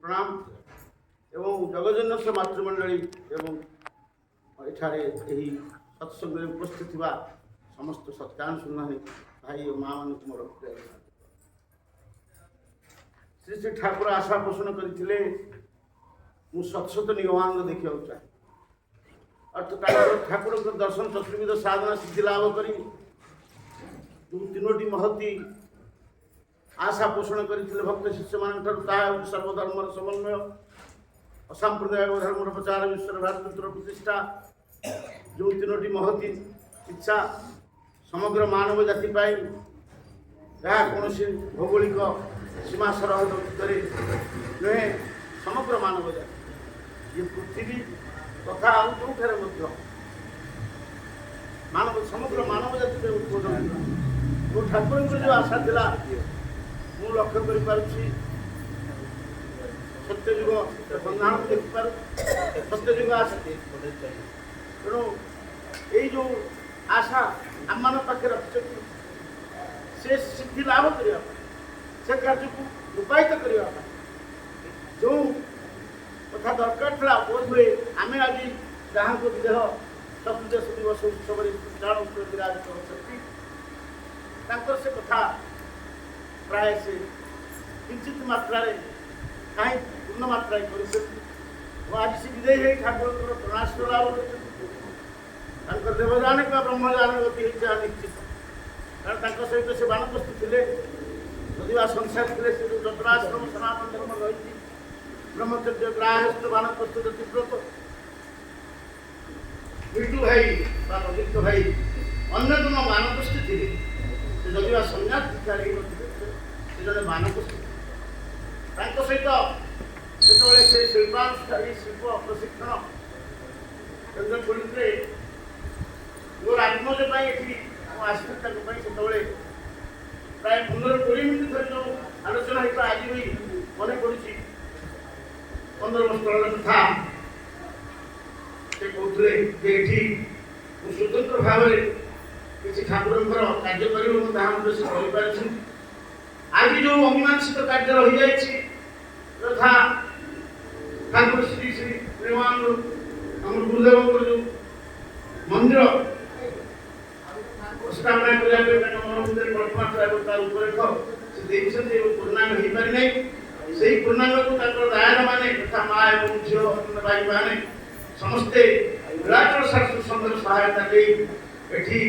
प्रणाम एवं जगजनक मातृमंडली एवं एठारे यही सत्संग उपस्थित थिबा समस्त सत्यान सुनानी भाई और माँ मान मोर श्री श्री ठाकुर आशा पोषण करते सत्सत निगमान देखा चाहे अर्थात ठाकुर दर्शन चतुर्विध साधना सिद्धि लाभ कर तीनोटी महती आशा पोषण करते भक्त शिष्य मान सर्वधर्म समन्वय असांप्रदायिक धर्म प्रचार विश्व भ्रातृत्व प्रतिष्ठा जो तीनोटी महती इच्छा समग्र मानव जाति जहाँ कौन भौगोलिक सीमा सरहद भितर नुहे समग्र मानव जाति ये पृथ्वी तथा जो मानव समग्र मानव जाति उद्बोधन जो ठाकुर जो आशा थिला मु लक्ष्य कर सत्यजुग संधान देखिपार सत्यजुग आशा तेणु यही जो आशा आम मान पाखे रखी से सिद्धि लाभ करने से कार्य को रूपायित करने जो कथा दरकार था बोध हुए आम आज जहाँ को देह चतुर्दश दिवस उत्सव विराजित होती से कथा प्राय से किंचित मात्रा कहीं पूर्ण मात्रा कर आज से विदय है ठाकुर प्रणाश्र लाभ कर देवदान का ब्रह्मदान गति निश्चित कारण सहित से बाणप्रस्थ थे यदि संसार थे से जो चतुराश्रम सनातन धर्म रही ब्रह्मचर्य ग्राहस्थ बाणप्रस्थ तीव्रत बिटू भाई ललित भाई अन्यतम बाणप्रस्थ थे यदि संन्यास दीक्षा से जड़े बाणप्रस्थ सहित जो से शिल्पानुष्ठानी शिल्प प्रशिक्षण केन्द्र खोलते मोर आत्मज आश्रित से प्राय 15-20 मिनट धर जो आलोचना होता आज भी मन पड़ी 15 वर्ष तल कथा से कहते स्वतंत्र भाव किसी ठाकुर कार्य कर आज जो अमीमांसित कार्य रही जाए तथा ठाकुर श्री श्री प्रेमानंद आम गुरुदेव जो मंदिर स्थापना पूर्णांग हो पारि नहीं पूर्णांग को दायन माने तथा माँ एवं झील भाई मैंने समस्ते विराट शास्त्र संघ सहायता एठी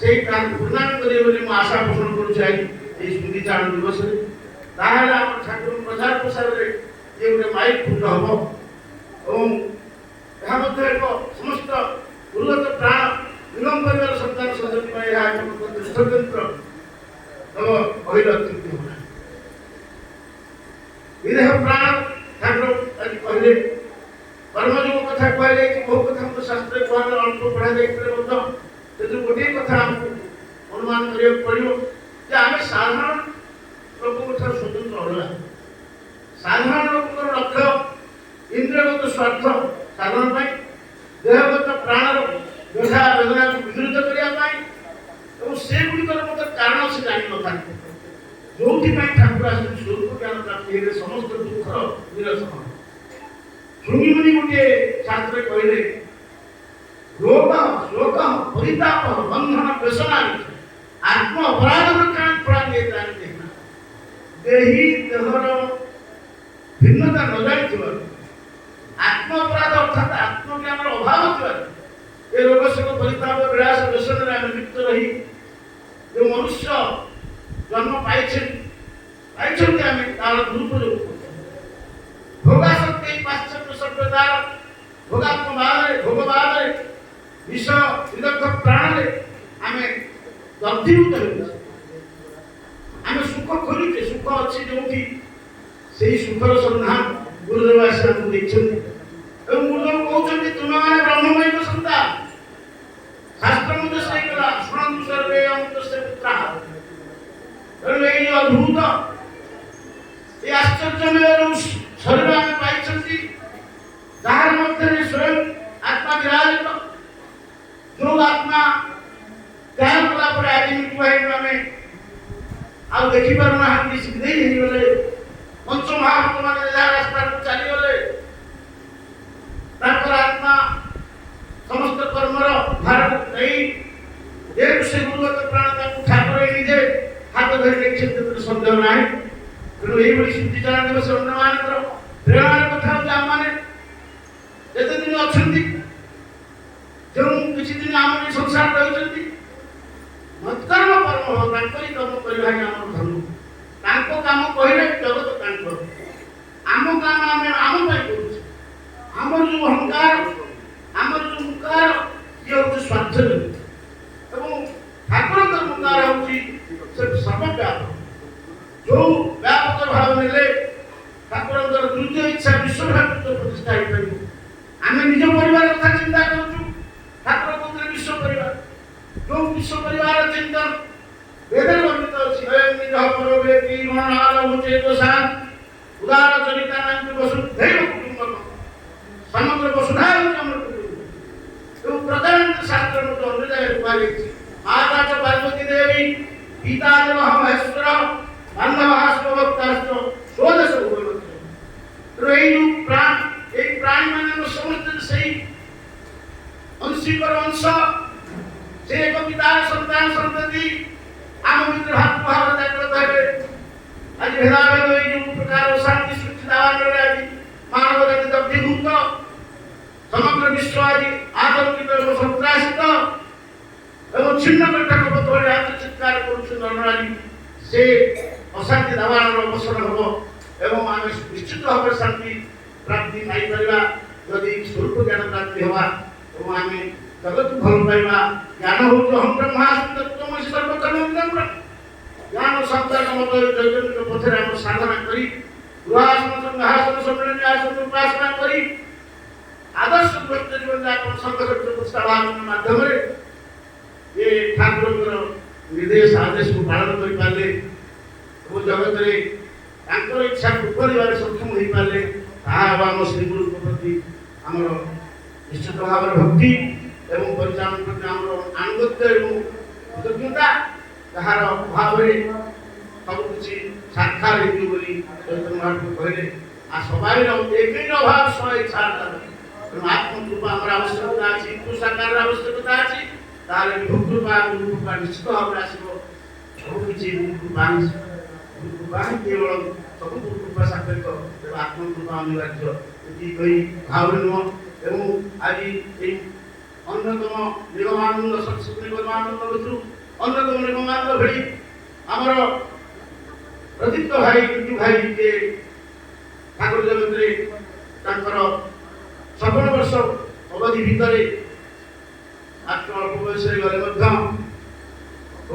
से पूर्णांग करेंगे आशा पोषण कर स्मृतिचारण दिवस ठाकुर प्रचार प्रसार में ये गोटे माइक फुट हम और एक समस्त गुरुगत प्राण विलम्ब कर संतान संतति दृष्टयंत्र विदेह प्राण ठाकुर आज कहले कर्मयोग कथा कहले बहु कथा तो शास्त्र कहले अल्प पढ़ा जाए गोटे कथा आमको अनुमान करा पड़ो जे आम साधारण लोक स्वतंत्र अलग साधारण लोक लक्ष्य इंद्रियगत स्वार्थ साधन देहगत प्राणर व्यथा वेदना को विद्रुत करने से गुड़िकर कारण से जान न था जो ठाकुर आस स्वरूप ज्ञान प्राप्ति समस्त दुखर निरसन शुणी मुनि गोटे शास्त्र कहले रोग शोक परिताप बंधन व्यसना आत्म अपराध देही देहर भिन्नता न जान आत्म अपराध अर्थात आत्मज्ञान अभाव ये रोग शोक परिताप विलास व्यसन में लिप्त रही जो मनुष्य जन्म तार दुरुपयोग भोगाशक्ति पाश्चात्य सभ्यतार भोगात्मवाद भोगवाद विष विदग्ध प्राण आम दग्धीभूत आम सुख खोजुचे सुख अच्छी जो से सुखर संधान गुरुदेव आसी गुरुदेव कहते तुम्हें मैंने ब्रह्ममय सन्तान शास्त्र मध्य से कला शुणन्तु सर्वे अमृतस्य पुत्राः तेणु ये अद्भुत ये आश्चर्यमय शरीर आम पाई तार मध्य स्वयं आत्मा विराजित जो आत्मा ज्ञान कला आज मृत्यु भाई आम देखी पार ना पंच महाभक्त मैंने जहाँ रास्ता ଅନ୍ୟମାନଙ୍କର ପ୍ରେରଣାର କଥା ହେଉଛି ଆମମାନେ ଯେତେ ଦିନ ଅଛନ୍ତି ଯେଉଁ କିଛି ଦିନ ଆମ ଏ ସଂସାରରେ ରହିଛନ୍ତି ମତ୍କର୍ମ କର୍ମ ତାଙ୍କରି କର୍ମ କରିବା ହିଁ ଆମର ଧର୍ମ। ତାଙ୍କ କାମ କହିଲେ ଜଗତ ତାଙ୍କର, ଆମ କାମ ଆମେ ଆମ ପାଇଁ କରୁଛୁ। ଆମର ଯେଉଁ ଅହଙ୍କାର, ଆମର ଯେଉଁ ମୁକାର ଇଏ ହେଉଛି ସ୍ୱାର୍ଥ ଏବଂ ଠାକୁରଙ୍କର ମୁକାର ହେଉଛି ସେ ସର୍ବବ୍ୟାପକ। ଯେଉଁ ବ୍ୟାପକ ଭାବ ନେଲେ ଠାକୁରଙ୍କର ଦ୍ୱିତୀୟ ଇଚ୍ଛା ବିଶ୍ୱଭ୍ରାତୃତ୍ୱ ପ୍ରତିଷ୍ଠା ହେଇପାରିବ। ଆମେ ନିଜ ପରିବାର କଥା ଚିନ୍ତା କରୁଛୁ, ଠାକୁର କହୁଥିଲେ ବିଶ୍ୱ ପରିବାର। ଯେଉଁ ବିଶ୍ୱ ପରିବାର ଚିନ୍ତନ ବେଦରେ ବର୍ଣ୍ଣିତ ଅଛି, ନିଜ ପରବେତି ମନୋହର ଉଚେତ ସାତ ଉଦାର ଚରିତା ନାମ ବସୁଧୈବ କୁଟୁମ୍ବକମ୍, ସମଗ୍ର ବସୁଧା ହେଉଛି ଆମର କୁଟୁମ୍ବ। ଯେଉଁ ପ୍ରଧାନ ଶାସ୍ତ୍ର ମଧ୍ୟ ଅନ୍ୟ ଜାଗାରେ କୁହାଯାଇଛି, ମାତା ଚ ପାର୍ବତୀ ଦେବୀ ପିତା ଦେବ ମହେଶ୍ୱର ବାନ୍ଧବାସ୍ତ ଭକ୍ତାସ୍ତ ସ୍ୱଦେଶ ଭୁବନତ୍ର। ଏଇ ଯେଉଁ ଏଇ ପ୍ରାଣୀ ମାନଙ୍କ ସମସ୍ତେ ସେଇ ଅଂଶୀକର ଅଂଶ, ସେ ଏକ ପିତାର ସନ୍ତାନ ସନ୍ତତି ଆମ ଭିତରେ ଭାତୃଭାବ ଜାଗ୍ରତ ହେବେ। ଆଜି ଭେଦାଭେଦ ଏଇ ଯେଉଁ ପ୍ରକାର ଶାନ୍ତି ସୃଷ୍ଟି ଦାବାନରେ ଆଜି ମାନବ ଜାତି ଦଗ୍ଧୀଭୂତ, ସମଗ୍ର ବିଶ୍ୱ ଆଜି ଆତଙ୍କିତ ଏବଂ ସନ୍ତ୍ରାସିତ ଏବଂ ଛିନ୍ନ କଣ୍ଠକ ପଥ ଭଳି ଆତ୍ମଚିତ୍କାର କରୁଛନ୍ତି ନରନାରୀ। ସେ ଅଶାନ୍ତି ଦାବାନର ଅବସର ହେବ ଏବଂ ଆମେ ନିଶ୍ଚିତ ଭାବରେ ଶାନ୍ତି ପ୍ରାପ୍ତି ପାଇପାରିବା ଯଦି ସ୍ୱରୂପ ଜ୍ଞାନ ପ୍ରାପ୍ତି ହେବା ଏବଂ ଆମେ ଜଗତକୁ ଭଲ ପାଇବା। ଜ୍ଞାନ ହେଉଛି ଅହଂ ବ୍ରହ୍ମାସ୍ମି ତତ୍ତ୍ୱମସି ସର୍ବକର୍ମେନ୍ଦ୍ରିୟଂ ବ୍ରହ୍ମ। ଜ୍ଞାନ ସନ୍ତାନ ମତ ଜୈବିକ ପଥରେ ଆମେ ସାଧନା କରି ଗୃହାସନ ସଂଘାସନ ସମ୍ମିଳନୀ ଆସନ ଉପାସନା କରି ଆଦର୍ଶ ବ୍ରତ ଜୀବନଯାପନ ସଂଘର୍ଷ ପ୍ରସ୍ତାବନ ମାଧ୍ୟମରେ ଏ ଠାକୁରଙ୍କର ନିର୍ଦ୍ଦେଶ ଆଦେଶକୁ ପାଳନ କରିପାରିଲେ ଏବଂ ଜଗତରେ ତାଙ୍କର ଇଚ୍ଛାକୁ କରିବାରେ ସକ୍ଷମ ହୋଇପାରିଲେ ତାହା ହେବ ଆମ ଶ୍ରୀଗୁରୁଙ୍କ ପ୍ରତି ଆମର ନିଶ୍ଚିତ ଭାବରେ ଭକ୍ତି ଏବଂ ପରିଚାଳନା ପ୍ରତି ଆମର ଆନୁଗତ୍ୟ ଏବଂ କୃତଜ୍ଞତା, ତାହାର ଅଭାବରେ ସବୁକିଛି ସାକ୍ଷାତ ହେଇଯିବ ବୋଲି ଚୈତନ୍ୟ ମହାପ୍ରଭୁ କହିଲେ। ଆଉ ସବାଇର ଏକୈକ ଅଭାବ ସହ ଇଚ୍ଛା ତେଣୁ ଆତ୍ମକୃପା ଆମର ଆବଶ୍ୟକତା ଅଛି, ସାକାରର ଆବଶ୍ୟକତା ଅଛି। ତାହେଲେ ବିଭୁକୃପା ଗୁରୁକୃପା ନିଶ୍ଚିତ ଭାବରେ ଆସିବ। ସବୁକିଛି ଗୁରୁକୃପା ହିଁ କେବଳ ସବୁ ଗୁରୁକୃପା ସାପେକ୍ଷ, ତେଣୁ ଆତ୍ମକୃପା ଅନିବାର୍ଯ୍ୟ ଏଠି କହି ଭାବରେ ନୁହଁ। ଏବଂ ଆଜି ଏଇ ଅନ୍ୟତମ ନିଗମାନନ୍ଦ ସତ୍ସଙ୍ଗ ନିଗମାନନ୍ଦ ଭିତରୁ ଅନ୍ୟତମ ନିଗମାନନ୍ଦ ଭଳି ଆମର ପ୍ରଦୀପ୍ତ ଭାଇ ବିଜୁ ଭାଇ ଯେ ଠାକୁର ଜଗତରେ ତାଙ୍କର 56 ବର୍ଷ ଅବଧି ଭିତରେ ମାତ୍ର ଅଳ୍ପ ବୟସରେ ଗଲେ ମଧ୍ୟ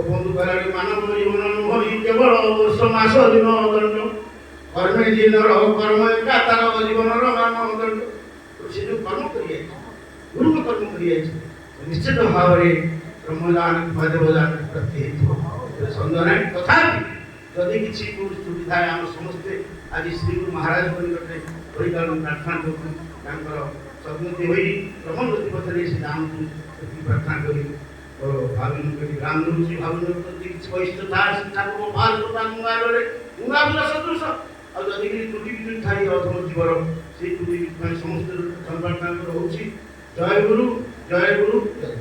ବନ୍ଧୁ କହିଲାବେଳେ ମାନବ ଜୀବନ ନୁହଁ କେବଳ ବର୍ଷ ମାସ ଦିନ ଦଣ୍ଡ କର୍ମେ ଜୀବନର କର୍ମ ଏକା ତାର ଜୀବନର ମାନବ ଦଣ୍ଡ। ସେ ଯେଉଁ କର୍ମ କରିଯାଇଛି, ଗୁରୁଙ୍କ କର୍ମ କରିଯାଇଛି, ନିଶ୍ଚିତ ଭାବରେ ବ୍ରହ୍ମଦାନ ମହାଦେବଦାନ ପ୍ରାପ୍ତି ହେଇଥିବ, ସନ୍ଦେହ ନାହିଁ। ତଥାପି ଯଦି କିଛି ତ୍ରୁଟି ଥାଏ ଆମେ ସମସ୍ତେ ଆଜି ଶ୍ରୀଗୁରୁ ମହାରାଜଙ୍କ ନିକଟରେ ପରିଚାଳନା ପ୍ରାର୍ଥନା କରୁଛୁ, ତାଙ୍କର ସଦ୍ଗତି ହୋଇ ବ୍ରହ୍ମଗତି ପଥରେ ସେ ଯାଆନ୍ତୁ ସେତିକି ପ୍ରାର୍ଥନା କରି ଭାବିନୁ କରି ରାମ ଦଉଛି ଭାବିନୁ ପ୍ରତି କିଛି ବୈଶିଷ୍ଟ୍ୟ ଥାଏ ସେ ଠାକୁର ମହାରେ ଗୁଣାବୁର ସଦୃଶ। ଆଉ ଯଦି କିଛି ତ୍ରୁଟି ବିତ୍ରୁଟି ଥାଇ ଅଧମ ଜୀବର ସେଇ ତ୍ରୁଟି ପାଇଁ ସମସ୍ତ ପ୍ରାର୍ଥନା ହେଉଛି। ଜୟ ଗୁରୁ ଜୟ ଗୁରୁ ଜୟ।